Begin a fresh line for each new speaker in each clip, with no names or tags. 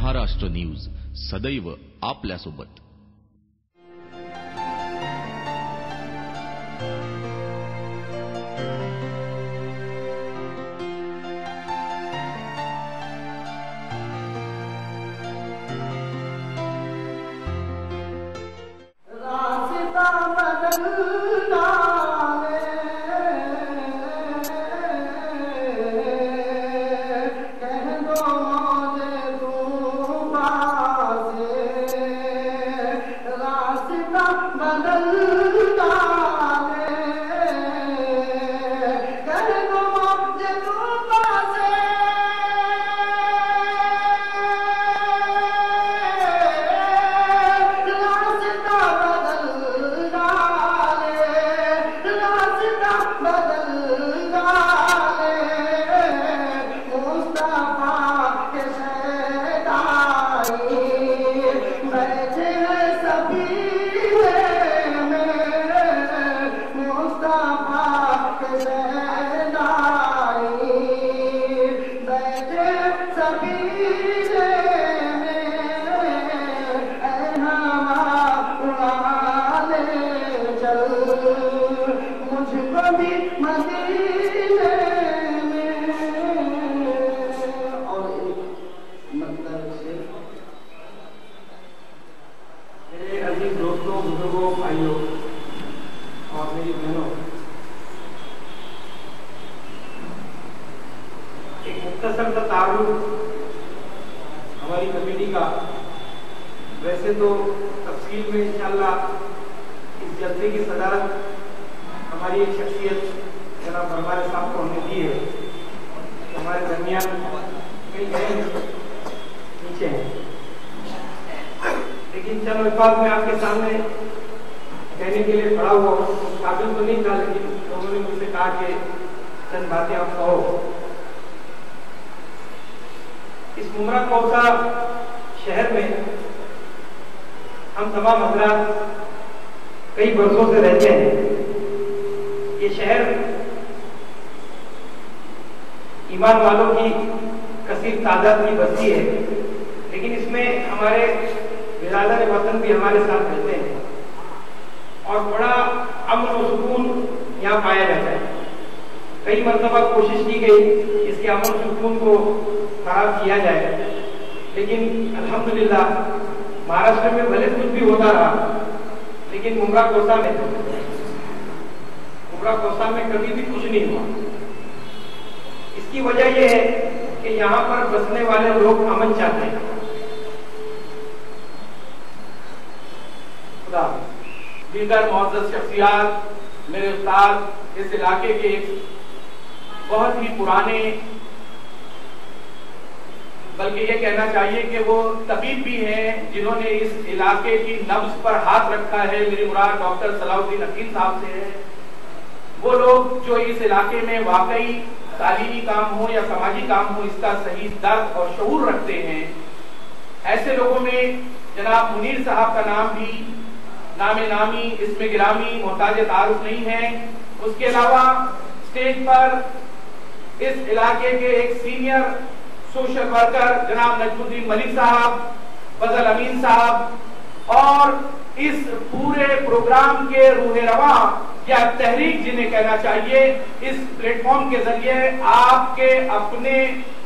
Maharashtra news सदैव आपल्यासोबत।
हमारी कमेटी का वैसे तो तफसील में इंशाअल्लाह इस जलसे की सदारत हमारी एक शख्सियत जनाब बरमारे साहब को हमने दी है, हमारे दरमियान कई गए नीचे हैं, लेकिन चलो एक बात मैं आपके सामने कहने के लिए खड़ा हुआ हूँ। उस काबिल तो नहीं था, लेकिन उन्होंने मुझसे कहा कि चंद बातें आप कहो। इस मुमरा कौसा शहर में हम तमाम हज़रात कई बरसों से रहते हैं। ये शहर ईमान वालों की कसीर तादाद की बस्ती है, लेकिन इसमें हमारे बिरादर वतन भी हमारे साथ रहते हैं और बड़ा अमन और सुकून यहाँ पाया जाता है। कई मरतबा कोशिश की गई इसके अमन सुकून को खराब किया जाए, लेकिन अल्हम्दुलिल्लाह महाराष्ट्र में भले कुछ भी होता रहा, लेकिन मुमरा कोसा में कभी भी कुछ नहीं हुआ। इसकी वजह यह है कि यहाँ पर बसने वाले लोग अमन चाहते हैं। खुदा दीदार मुअज़्ज़ज़ शख्सियात, मेरे उस्ताद इस इलाके के बहुत ही पुराने, बल्कि ये कहना चाहिए कि वो तबीब भी हैं जिन्होंने इस इलाके की नब्ज पर हाथ रखा है। मेरी मुराद डॉक्टर सलाउद्दीन अकील साहब से है। वो लोग जो इस इलाके में वाकई तालीमी काम हो या समाजी काम हो, इसका सही दर्द और शऊर रखते हैं। ऐसे लोगों में जनाब मुनीर साहब का नाम भी नामी इसमें गिरामी मोहताज तारुफ नहीं है। उसके अलावा स्टेज पर इस इलाके के एक सीनियर सोशल वर्कर जनाब नजमुद्दीन मलिक साहब, फजल अमीन साहब और इस पूरे प्रोग्राम के रूहे रवा या तहरीक जिन्हें कहना चाहिए, इस प्लेटफॉर्म के जरिए आपके अपने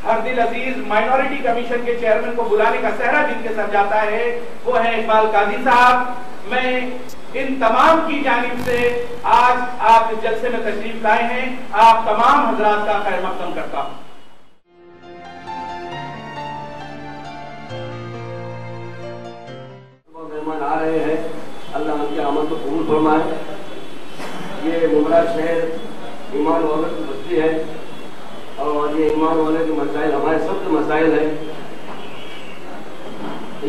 हर दिल अजीज माइनॉरिटी कमीशन के चेयरमैन को बुलाने का सहरा जिनके सर जाता है वो है इकबाल काजी साहब। मैं इन तमाम की जानिब से आज आप इस जलसे में तशरीफ लाए हैं, आप तमाम हजरात का खैर मक़दम करता हूँ।
मेहमान आ रहे हैं, अल्लाह उनके आमद को कबूल फरमाए। ये मुमरा शहर ईमान वालों की बस्ती है और ये ईमान वाले के मसाइल हमारे सब के मसाइल हैं,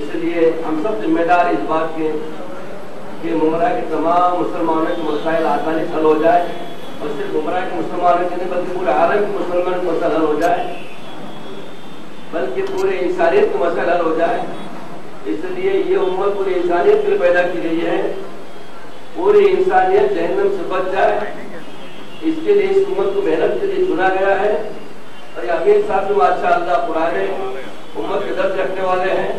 इसलिए हम सब जिम्मेदार इस बात के कि मुमरा के तमाम मुसलमानों के मसाइल आसानी से हल हो जाए और सिर्फ मुमरा के मुसलमानों के नहीं बल्कि पूरे आलम के मुसलमानों के मसाइल हल हो जाए, बल्कि पूरे इंसानियत के मसाइल हल हो जाए। इसलिए ये उम्मत पूरी इंसानियत के लिए पैदा की गई है, पूरी इंसानियत जहन्नम से बच जाए, इसके लिए इस उम्मत को मेहनत के लिए चुना गया है। और अमीर साहब भी माशाअल्लाह पुराने امت کے درد رکھنے والے ہیں،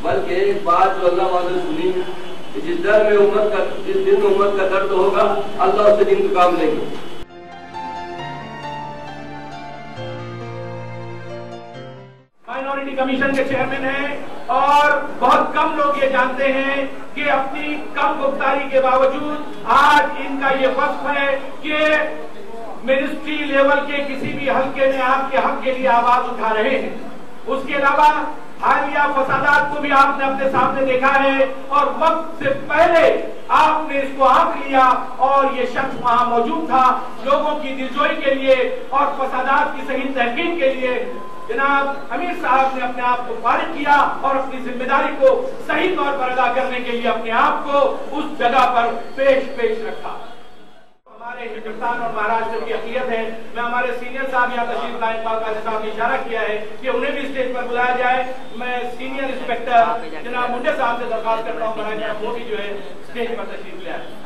بلکہ ایک بات جو اللہ والے سنی کہ جس دن امت کا درد ہوگا اللہ اس سے انتقام لیں گے۔
مائنورٹی کمیشن کے چیئرمین ہیں اور بہت کم لوگ یہ جانتے ہیں کہ اپنی کم گفتاری کے باوجود آج ان کا یہ وصف ہے کہ منسٹری لیول کے کسی بھی حلقے میں آپ کے حق کے لیے آواز اٹھا رہے ہیں۔ اس کے علاوہ حالیہ فسادات کو بھی آپ نے اپنے سامنے دیکھا ہے اور وقت سے پہلے آپ نے اس کو آنکھ لیا اور یہ شخص وہاں موجود تھا لوگوں کی دلجوئی کے لیے اور فسادات کی صحیح تحقیق کے لیے۔ جناب امیر صاحب نے اپنے آپ کو فارغ کیا اور اپنی ذمہ داری کو صحیح طور پر ادا کرنے کے لیے اپنے آپ کو اس جگہ پر پیش رکھا۔ ہمارے ہندوستان اور مہاراشٹر کی عقیدت ہے، میں ہمارے سینئر صاحب یہاں تشریف لائے اقبال قاضی صاحب نے اشارہ کیا ہے کہ انہیں بھی اسٹیج پر بلایا جائے۔ میں سینئر انسپیکٹر جناب منڈے صاحب سے درخواست کرتا ہوں براہ کرم وہ بھی جو ہے اسٹیج پر تشریف لے آئے۔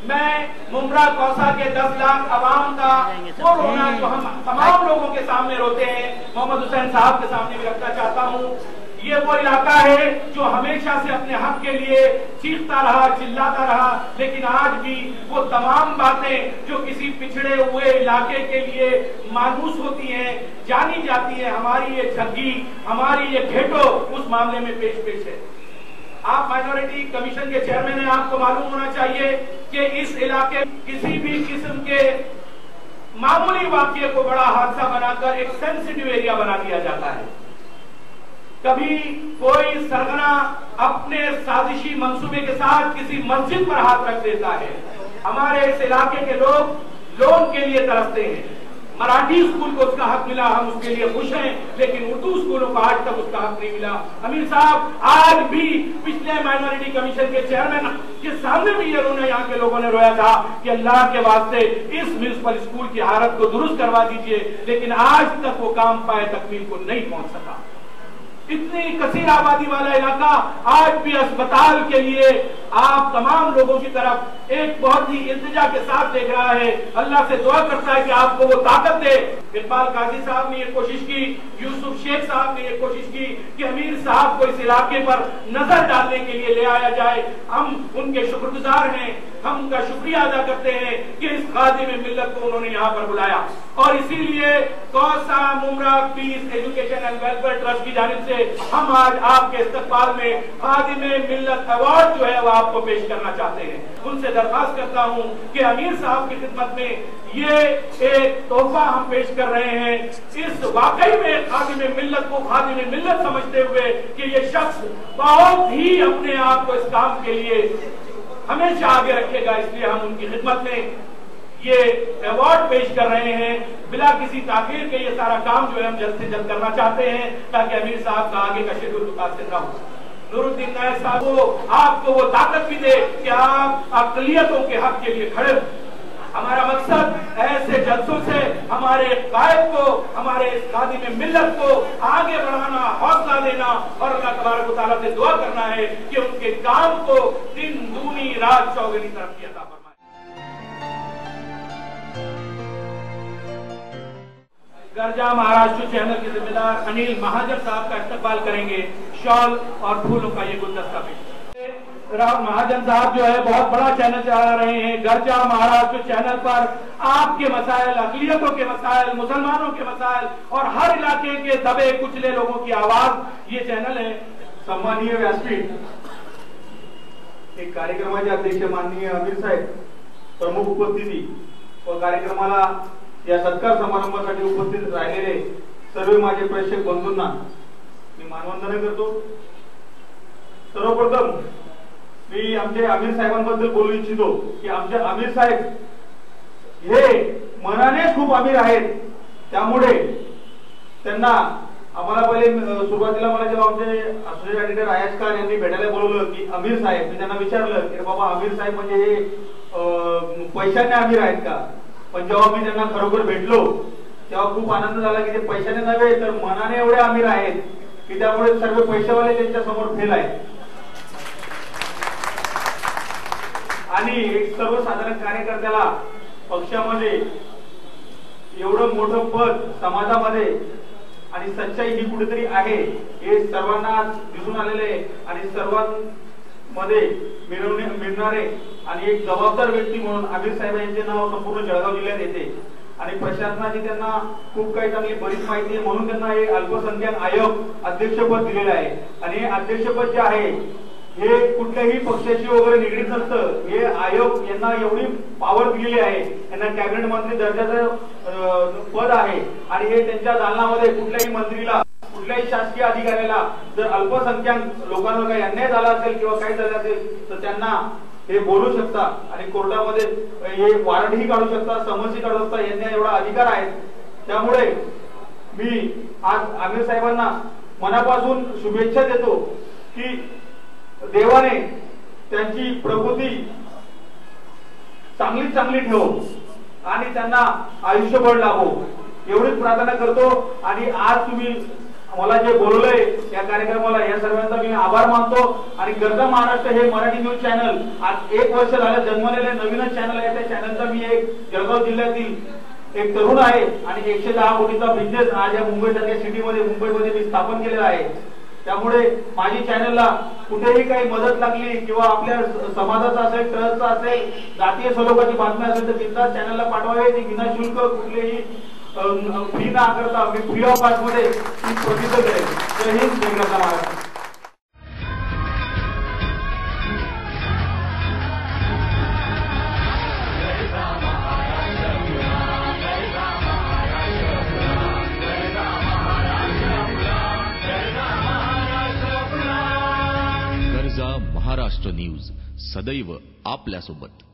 میں ممرا کوسا کے 10 لاکھ عوام کا وہ رونا جو ہم تمام لوگوں کے سامنے روتے ہیں محمد حسین صاحب کے سامنے بھی رکھنا چاہتا ہوں۔ یہ وہ علاقہ ہے جو ہمیشہ سے اپنے حق کے لیے چیختا رہا، چلاتا رہا، لیکن آج بھی وہ تمام باتیں جو کسی پچھڑے ہوئے علاقے کے لیے مانوس ہوتی ہیں، جانی جاتی ہیں، ہماری یہ جھگی، ہماری یہ گھیٹو اس معاملے میں پیش ہے۔ آپ مائنورٹی کمیشن کے چیئرمین ہیں، آپ کو معلوم ہونا چاہیے کہ اس علاقے کسی بھی قسم کے معمولی واقعے کو بڑا حادثہ بنا کر ایک سینسٹیو ایریا بنا دیا جاتا ہے۔ کبھی کوئی سرغنہ اپنے سازشی منصوبے کے ساتھ کسی مسجد پر ہاتھ رکھ دیتا ہے۔ ہمارے اس علاقے کے لوگ لون کے لیے ترستے ہیں۔ مراٹھی اسکول کو اس کا حق ملا، ہم اس کے لیے خوش ہیں، لیکن اردو اسکولوں کو آج تک اس کا حق نہیں ملا۔ امیر صاحب آج بھی پچھلے مائنورٹی کمیشن کے چیئرمین کے سامنے بھی یہ رونا یہاں کے لوگوں نے رویا تھا کہ اللہ کے واسطے اس میونسپل اسکول کی حالت کو درست کروا دیجئے، لیکن آج تک وہ کام پائے تکمیل کو نہیں پہنچ سکا۔ اتنی کثیر آبادی والا علاقہ آج بھی اسپتال کے لیے آپ تمام لوگوں کی طرف ایک بہت ہی التجا کے ساتھ دیکھ رہا ہے۔ اللہ سے دعا کرتا ہے کہ آپ کو وہ طاقت دے۔ اقبال قاضی صاحب نے یہ کوشش کی، یوسف شیخ صاحب نے یہ کوشش کی کہ امیر صاحب کو اس علاقے پر نظر ڈالنے کے لیے لے آیا جائے۔ ہم ان کے شکر گزار ہیں، ہم ان کا شکریہ ادا کرتے ہیں کہ اس خادم ملت کو انہوں نے یہاں پر بلایا، اور اسی لیے کوسا ممرا پیس ایجوکیشن اینڈ ویلفیئر ٹرسٹ کی جانب سے ہم آج آپ کے استقبال میں خادم ملت ایوارڈ جو ہے وہ آپ کو پیش کرنا چاہتے ہیں۔ ان سے درخواست کرتا ہوں کہ امیر صاحب کی خدمت میں یہ ایک تحفہ ہم پیش کر رہے ہیں، اس واقعی میں خادم ملت کو خادم ملت سمجھتے ہوئے کہ یہ شخص بہت ہی اپنے آپ کو اس کام کے لیے ہمیشہ آگے رکھے گا، اس لیے ہم ان کی خدمت میں یہ ایوارڈ پیش کر رہے ہیں۔ بلا کسی تاخیر کے یہ سارا کام جو ہے ہم جلد سے جلد کرنا چاہتے ہیں تاکہ امیر صاحب کا آگے کا شیڈول متاثر نہ ہو۔ نور الدین نائب صاحب کو آپ کو وہ طاقت بھی دے کہ آپ اقلیتوں کے حق کے لیے کھڑے ہو۔ ہمارا مقصد ایسے جلسوں سے ہمارے قائد کو، ہمارے اس خادم ملت کو آگے بڑھانا، حوصلہ دینا اور اللہ تبارک و تعالیٰ سے دعا کرنا ہے کہ ان کے کام کو دن دونی رات چوگنی ترقی عطا فرمائے۔ گرجا مہاراشٹر چینل کے ذمہ دار انیل مہاجن صاحب کا استقبال کریں گے، شال اور پھولوں کا یہ گلدستہ پیش۔ رام مہاجن صاحب جو ہے بہت بڑا چینل چلا رہے ہیں، گرجا مہاراشٹر چینل پر آپ کے مسائل، اقلیتوں کے مسائل، مسلمانوں کے مسائل اور ہر علاقے کے دبے کچلے لوگوں کی آواز یہ چینل ہے۔
सन्माननीय व्यासपीठ, एक कार्यक्रमाचे अध्यक्ष माननीय अमीर साहेब, प्रमुख उपस्थिती व कार्यक्रमाला या सत्कार समारंभासाठी उपस्थित राहिलेले सर्व माझे प्रेक्षक बंधूंना मी मानवंदना करतो। सर्वप्रथम मी आमचे आमिर साहेबांबद्दल बोलू इच्छितो की आमचे आमिर साहेब हे मनाने खूप आमिर आहेत, त्यामुळे त्यांना आम्हाला पहिले सुरुवातीला मला जेव्हा आमचे असोसिएट एडिटर आयाज खान यांनी भेटायला बोलवलं की अमीर साहेब, मी त्यांना विचारलं की बाबा अमीर साहेब म्हणजे हे पैशाने अमीर आहेत का? पण जेव्हा मी त्यांना खरोखर भेटलो तेव्हा खूप आनंद झाला की ते पैशाने नव्हे तर मनाने एवढे अमीर आहेत की त्यामुळे सर्व पैशावाले त्यांच्या समोर फेल आहेत। आणि एक सर्वसाधारण कार्यकर्त्याला पक्षामध्ये एवढं मोठं पद समाजामध्ये आणि सच्चाई ही कुठेतरी आहे हे सर्वांना दिसून आलेले आहे आणि सर्वांमध्ये मिळणारे आणि एक जबाबदार व्यक्ती म्हणून आमिर साहेब यांचे नाव संपूर्ण जळगाव जिल्ह्यात येते आणि प्रशासनाची त्यांना खूप काही चांगली बरीच माहिती आहे म्हणून त्यांना हे अल्पसंख्याक आयोग अध्यक्षपद दिलेलं आहे आणि हे अध्यक्षपद जे आहे हे कुठल्याही पक्षाशी वगैरे निगडीत नसतं. हे आयोग यांना एवढी पॉवर दिलेली आहे, यांना कॅबिनेट मंत्री दर्जाचं पद आहे आणि हे त्यांच्या दालनामध्ये कुठल्याही मंत्रीला कुठल्याही शासकीय अधिकाऱ्याला जर अल्पसंख्याक लोकांवर काही अन्याय झाला असेल किंवा काही झालं असेल तर त्यांना हे बोलू शकता आणि कोर्टामध्ये हे वॉरंटही काढू शकता, समन्सही काढू शकता. यांना एवढा अधिकार आहे. त्यामुळे मी आज आमिर साहेबांना मनापासून शुभेच्छा देतो की देवाने त्यांची प्रकृती चांगली ठेवो आणि त्यांना आयुष्यभर लाभो एवढीच प्रार्थना करतो. आणि आज तुम्ही मला जे बोलवलंय या कार्यक्रमाला या सर्वांचा मी आभार मानतो. आणि गरजा महाराष्ट्र हे मराठी न्यूज चॅनल आज 1 वर्ष झालं जन्मलेले नवीनच चॅनल आहे. त्या चॅनलचा मी एक जळगाव जिल्ह्यातील एक तरुण आहे आणि 110 कोटीचा बिझनेस आज या मुंबईसारख्या सिटीमध्ये मुंबईमध्ये मी स्थापन केलेला आहे. त्यामुळे माझी चॅनलला कुठेही काही मदत लागली किंवा आपल्या समाजाचा असेल, ट्रस्टचा असेल, जातीय स्वरूपाची बातम्या असेल तर बिनधास्त चॅनलला पाठवावे. ती विनाशुल्क कुठलेही फी न आकारता मी फ्री ऑफ कॉस्ट मध्ये ती प्रसिद्ध करेल. जय हिंद, जय महाराष्ट्र.
गर्जा महाराष्ट्र न्यूज सदैव आपल्यासोबत.